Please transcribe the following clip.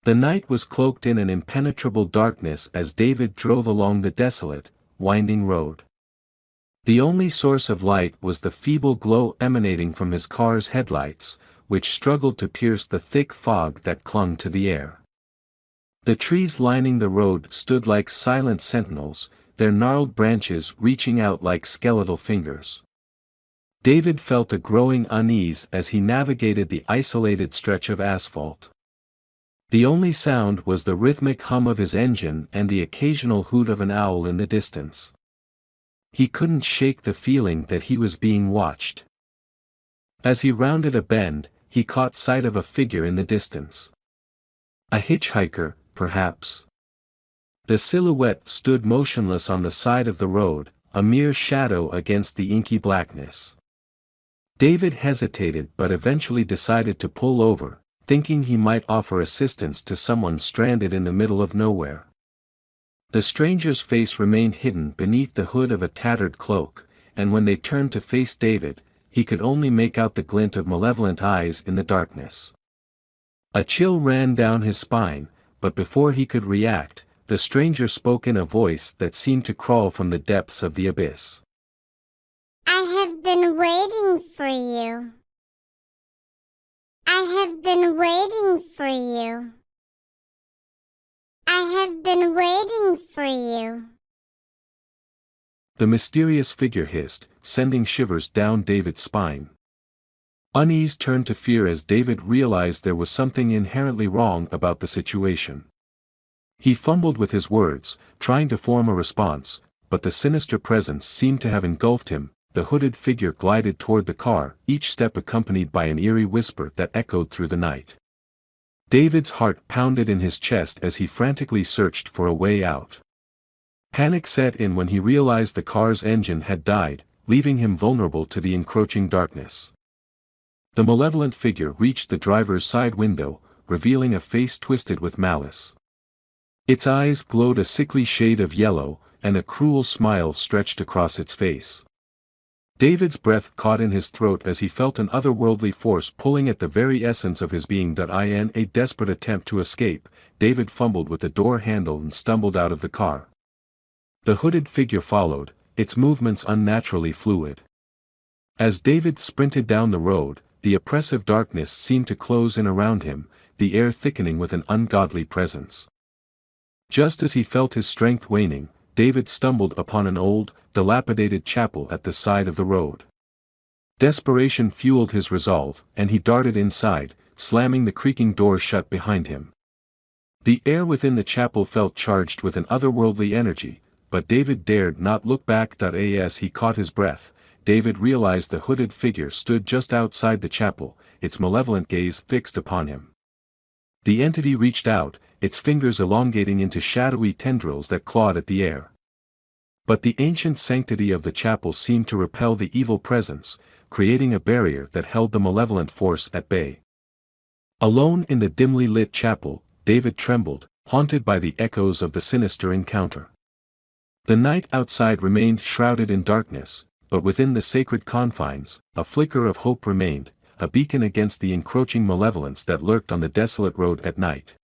The night was cloaked in an impenetrable darkness as David drove along the desolate, winding road. The only source of light was the feeble glow emanating from his car's headlights, which struggled to pierce the thick fog that clung to the air. The trees lining the road stood like silent sentinels, their gnarled branches reaching out like skeletal fingers. David felt a growing unease as he navigated the isolated stretch of asphalt. The only sound was the rhythmic hum of his engine and the occasional hoot of an owl in the distance. He couldn't shake the feeling that he was being watched. As he rounded a bend, he caught sight of a figure in the distance. A hitchhiker, perhaps. The silhouette stood motionless on the side of the road, a mere shadow against the inky blackness. David hesitated but eventually decided to pull over, thinking he might offer assistance to someone stranded in the middle of nowhere. The stranger's face remained hidden beneath the hood of a tattered cloak, and when they turned to face David, he could only make out the glint of malevolent eyes in the darkness. A chill ran down his spine, but before he could react, the stranger spoke in a voice that seemed to crawl from the depths of the abyss. I have been waiting for you. I have been waiting for you. I have been waiting for you. The mysterious figure hissed, sending shivers down David's spine. Unease turned to fear as David realized there was something inherently wrong about the situation. He fumbled with his words, trying to form a response, but the sinister presence seemed to have engulfed him. The hooded figure glided toward the car, each step accompanied by an eerie whisper that echoed through the night. David's heart pounded in his chest as he frantically searched for a way out. Panic set in when he realized the car's engine had died, leaving him vulnerable to the encroaching darkness. The malevolent figure reached the driver's side window, revealing a face twisted with malice. Its eyes glowed a sickly shade of yellow, and a cruel smile stretched across its face. David's breath caught in his throat as he felt an otherworldly force pulling at the very essence of his being. In a desperate attempt to escape, David fumbled with the door handle and stumbled out of the car. The hooded figure followed, its movements unnaturally fluid. As David sprinted down the road, the oppressive darkness seemed to close in around him, the air thickening with an ungodly presence. Just as he felt his strength waning, David stumbled upon an old, dilapidated chapel at the side of the road. Desperation fueled his resolve, and he darted inside, slamming the creaking door shut behind him. The air within the chapel felt charged with an otherworldly energy, but David dared not look back. As he caught his breath, David realized the hooded figure stood just outside the chapel, its malevolent gaze fixed upon him. The entity reached out, its fingers elongating into shadowy tendrils that clawed at the air. But the ancient sanctity of the chapel seemed to repel the evil presence, creating a barrier that held the malevolent force at bay. Alone in the dimly lit chapel, David trembled, haunted by the echoes of the sinister encounter. The night outside remained shrouded in darkness, but within the sacred confines, a flicker of hope remained, a beacon against the encroaching malevolence that lurked on the desolate road at night.